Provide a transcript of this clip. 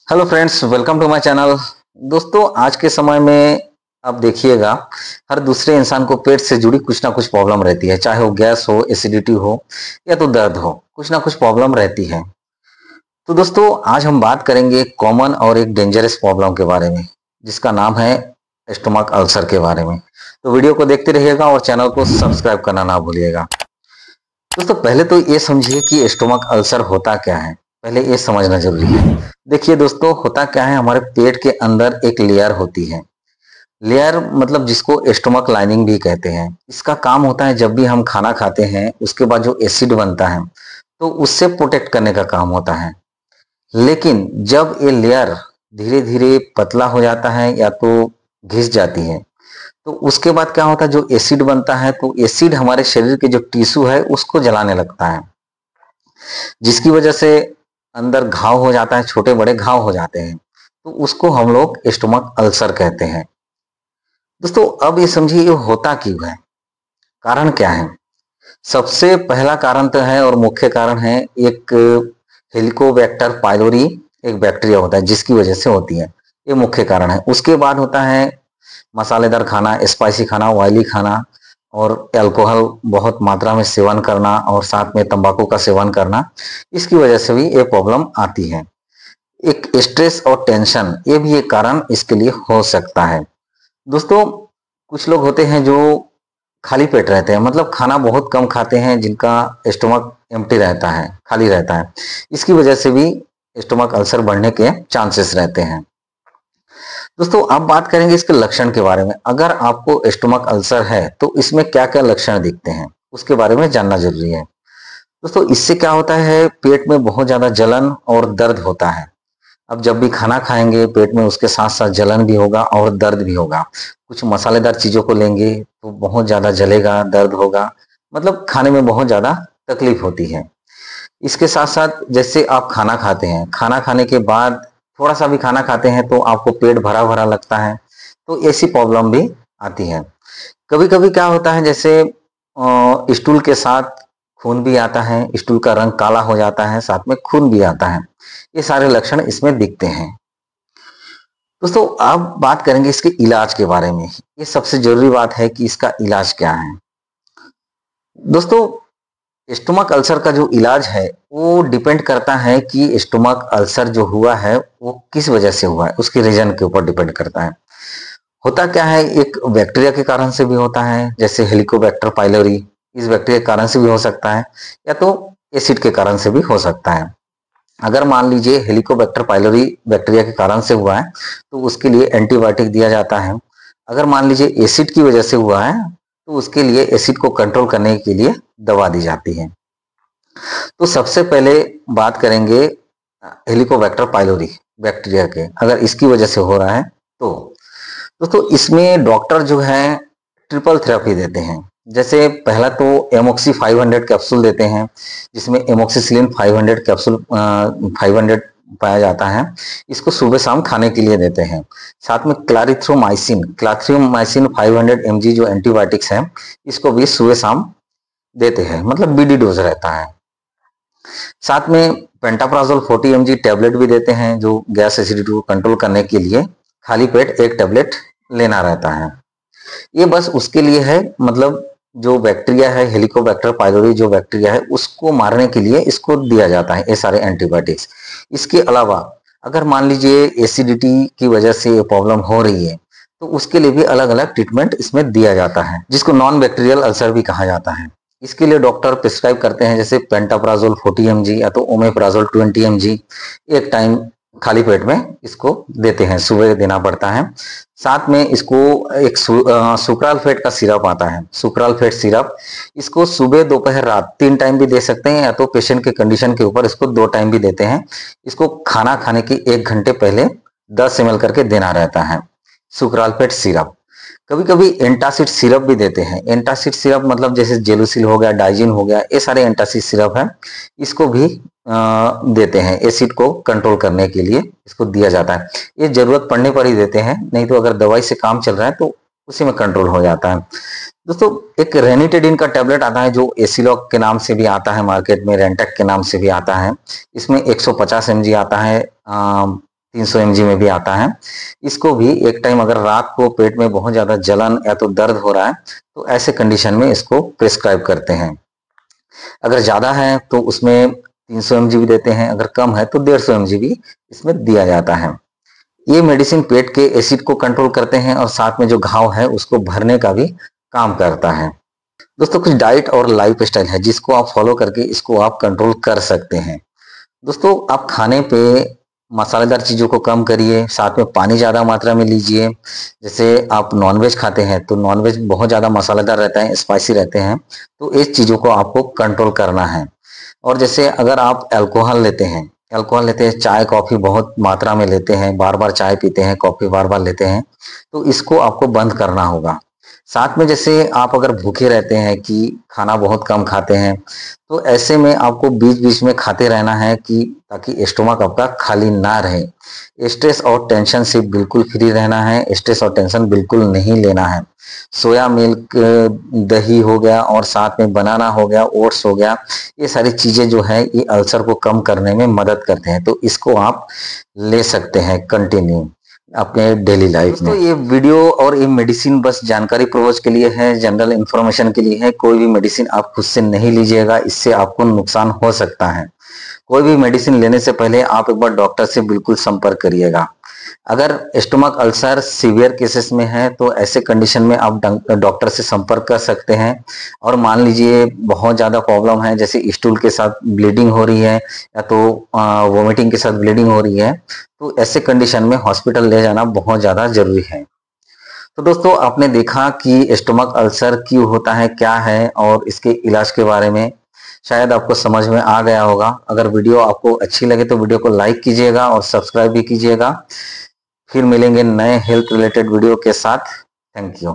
Hello friends, welcome to my channel. दोस्तों, आज के समय में आप देखिएगा, हर दूसरे इंसान को पेट से जुड़ी कुछ ना कुछ प्रॉब्लम रहती है। चाहे वो गैस हो, एसिडिटी हो या तो दर्द हो, कुछ ना कुछ प्रॉब्लम रहती है। तो दोस्तों, आज हम बात करेंगे एक कॉमन और एक डेंजरस प्रॉब्लम के बारे में, जिसका नाम है स्टमक अल्सर के बारे में। तो वीडियो को देखते रहिएगा और चैनल को सब्सक्राइब करना ना भूलिएगा। दोस्तों, पहले तो ये समझिए कि स्टोमक अल्सर होता क्या है। पहले ये समझना जरूरी है। देखिए दोस्तों, होता क्या है, हमारे पेट के अंदर एक लेयर होती है। लेयर मतलब जिसको स्टोमक लाइनिंग भी कहते हैं। इसका काम होता है, जब भी हम खाना खाते हैं उसके बाद जो एसिड बनता है तो उससे प्रोटेक्ट करने का काम होता है। लेकिन जब ये लेयर धीरे धीरे पतला हो जाता है या तो घिस जाती है, तो उसके बाद क्या होता है, जो एसिड बनता है तो एसिड हमारे शरीर के जो टिश्यू है उसको जलाने लगता है, जिसकी वजह से अंदर घाव हो जाता है, छोटे बड़े घाव हो जाते हैं। तो उसको हम लोग स्टोमक अल्सर कहते हैं। दोस्तों, अब ये समझिए ये होता क्यों है, कारण क्या है। सबसे पहला कारण तो है और मुख्य कारण है, एक हेलिकोबैक्टर पाइलोरी एक बैक्टीरिया होता है जिसकी वजह से होती है। ये मुख्य कारण है। उसके बाद होता है मसालेदार खाना, स्पाइसी खाना, ऑयली खाना और अल्कोहल बहुत मात्रा में सेवन करना और साथ में तंबाकू का सेवन करना। इसकी वजह से भी ये प्रॉब्लम आती है। एक स्ट्रेस और टेंशन, ये भी एक कारण इसके लिए हो सकता है। दोस्तों, कुछ लोग होते हैं जो खाली पेट रहते हैं, मतलब खाना बहुत कम खाते हैं, जिनका स्टोमक एम्प्टी रहता है, खाली रहता है। इसकी वजह से भी स्टोमक अल्सर बढ़ने के चांसेस रहते हैं। दोस्तों, अब बात करेंगे इसके लक्षण के बारे में। अगर आपको स्टोमक अल्सर है तो इसमें क्या क्या लक्षण दिखते हैं उसके बारे में जानना जरूरी है। दोस्तों, इससे क्या होता है, पेट में बहुत ज्यादा जलन और दर्द होता है। अब जब भी खाना खाएंगे पेट में उसके साथ साथ जलन भी होगा और दर्द भी होगा। कुछ मसालेदार चीजों को लेंगे तो बहुत ज्यादा जलेगा, दर्द होगा, मतलब खाने में बहुत ज्यादा तकलीफ होती है। इसके साथ साथ जैसे आप खाना खाते हैं, खाना खाने के बाद थोड़ा सा भी खाना खाते हैं तो आपको पेट भरा भरा लगता है, तो ऐसी प्रॉब्लम भी आती है। कभी कभी क्या होता है, जैसे स्टूल के साथ खून भी आता है, स्टूल का रंग काला हो जाता है, साथ में खून भी आता है। ये सारे लक्षण इसमें दिखते हैं। दोस्तों, अब बात करेंगे इसके इलाज के बारे में। ये सबसे जरूरी बात है कि इसका इलाज क्या है। दोस्तों, स्टोमक अल्सर का जो इलाज है वो डिपेंड करता है कि स्टोमक अल्सर जो हुआ है वो किस वजह से हुआ है, उसके रीजन के ऊपर डिपेंड करता है। होता क्या है, एक बैक्टीरिया के कारण से भी होता है, जैसे हेलिकोबैक्टर पाइलोरी, इस बैक्टीरिया के कारण से भी हो सकता है, या तो एसिड के कारण से भी हो सकता है। अगर मान लीजिए हेलिकोबैक्टर पाइलोरी बैक्टीरिया के कारण से हुआ है तो उसके लिए एंटीबायोटिक दिया जाता है। अगर मान लीजिए एसिड की वजह से हुआ है तो उसके लिए एसिड को कंट्रोल करने के लिए दवा दी जाती है। तो सबसे पहले बात करेंगे हेलिकोबैक्टर पाइलोरी बैक्टीरिया के, अगर इसकी वजह से हो रहा है तो दोस्तों इसमें डॉक्टर जो है ट्रिपल थेरेपी देते हैं। जैसे पहला तो एमोक्सी 500 कैप्सूल देते हैं, जिसमें एमोक्सिसिलिन 500 कैप्सूल 500 पाया जाता है। इसको सुबह शाम खाने के लिए देते हैं। साथ में क्लाथ्रियोमाइसिन 500 mg जो एंटीबायोटिक्स है, इसको भी सुबह शाम देते हैं, मतलब बीडी डोज रहता है। साथ में पेंटाप्राजोल 40 mg टैबलेट भी देते हैं, जो गैस एसिडिटी को कंट्रोल करने के लिए खाली पेट एक टैबलेट लेना रहता है। ये बस उसके लिए है, मतलब जो बैक्टीरिया है हेलिकोबैक्टर पाइलोरी जो बैक्टीरिया है उसको मारने के लिए इसको दिया जाता है ये सारे एंटीबायोटिक्स। इसके अलावा अगर मान लीजिए एसिडिटी की वजह से ये प्रॉब्लम हो रही है तो उसके लिए भी अलग अलग ट्रीटमेंट इसमें दिया जाता है, जिसको नॉन बैक्टीरियल अल्सर भी कहा जाता है। इसके लिए डॉक्टर प्रिस्क्राइब करते हैं, जैसे पेंटाप्राजोल 40 mg या तो ओमेप्राजोल 20 mg एक टाइम खाली पेट में इसको देते हैं, सुबह देना पड़ता है। साथ में इसको एक सुक्रालफेट का सिरप आता है, सुक्रालफेट सिरप, इसको सुबह दोपहर रात 3 टाइम भी दे सकते हैं, या तो पेशेंट के कंडीशन के ऊपर इसको 2 टाइम भी देते हैं। इसको खाना खाने के 1 घंटे पहले 10 ml करके देना रहता है, सुक्रालफेट सिरप। कभी कभी एंटासिड सिरप भी देते हैं। एंटासिड सिरप मतलब जैसे जेलुसिल हो गया, डाइजिन हो गया, ये सारे एंटासिड सिरप है, इसको भी देते हैं एसिड को कंट्रोल करने के लिए, इसको दिया जाता है। ये जरूरत पड़ने पर ही देते हैं, नहीं तो अगर दवाई से काम चल रहा है तो उसी में कंट्रोल हो जाता है। दोस्तों, एक रेनिटेडिन का टैबलेट आता है जो एसिलॉक के नाम से भी आता है मार्केट में, रेंटेक के नाम से भी आता है। इसमें 150 mg आता है 300 mg में भी आता है। इसको भी एक टाइम अगर रात को पेट में बहुत ज़्यादा जलन या तो दर्द हो रहा है तो ऐसे कंडीशन में इसको प्रिस्क्राइब करते हैं। अगर ज़्यादा है तो उसमें 300 mg भी देते हैं, अगर कम है तो 150 mg भी इसमें दिया जाता है। ये मेडिसिन पेट के एसिड को कंट्रोल करते हैं और साथ में जो घाव है उसको भरने का भी काम करता है। दोस्तों कुछ डाइट और लाइफ स्टाइल है जिसको आप फॉलो करके इसको आप कंट्रोल कर सकते हैं। दोस्तों आप खाने पे मसालेदार चीज़ों को कम करिए, साथ में पानी ज़्यादा मात्रा में लीजिए। जैसे आप नॉनवेज खाते हैं तो नॉनवेज बहुत ज़्यादा मसालेदार रहता है, स्पाइसी रहते हैं, तो इस चीज़ों को आपको कंट्रोल करना है। और जैसे अगर आप अल्कोहल लेते हैं, चाय कॉफ़ी बहुत मात्रा में लेते हैं, बार बार चाय पीते हैं, कॉफ़ी बार बार लेते हैं, तो इसको आपको बंद करना होगा। साथ में जैसे आप अगर भूखे रहते हैं कि खाना बहुत कम खाते हैं, तो ऐसे में आपको बीच बीच में खाते रहना है कि ताकि स्टोमक आपका खाली ना रहे। स्ट्रेस और टेंशन से बिल्कुल फ्री रहना है, स्ट्रेस और टेंशन बिल्कुल नहीं लेना है। सोया मिल्क, दही हो गया और साथ में बनाना हो गया, ओट्स हो गया, ये सारी चीज़ें जो है ये अल्सर को कम करने में मदद करते हैं, तो इसको आप ले सकते हैं कंटिन्यू अपने डेली लाइफ में। तो ये वीडियो और ये मेडिसिन बस जानकारी पर्पज के लिए है, जनरल इंफॉर्मेशन के लिए है। कोई भी मेडिसिन आप खुद से नहीं लीजिएगा, इससे आपको नुकसान हो सकता है। कोई भी मेडिसिन लेने से पहले आप एक बार डॉक्टर से बिल्कुल संपर्क करिएगा। अगर स्टोमक अल्सर सीवियर केसेस में है तो ऐसे कंडीशन में आप डॉक्टर से संपर्क कर सकते हैं। और मान लीजिए बहुत ज़्यादा प्रॉब्लम है, जैसे स्टूल के साथ ब्लीडिंग हो रही है या तो वोमिटिंग के साथ ब्लीडिंग हो रही है, तो ऐसे कंडीशन में हॉस्पिटल ले जाना बहुत ज़्यादा जरूरी है। तो दोस्तों आपने देखा कि स्टोमक अल्सर क्यों होता है, क्या है, और इसके इलाज के बारे में शायद आपको समझ में आ गया होगा। अगर वीडियो आपको अच्छी लगे तो वीडियो को लाइक कीजिएगा और सब्सक्राइब भी कीजिएगा। फिर मिलेंगे नए हेल्थ रिलेटेड वीडियो के साथ। Thank you.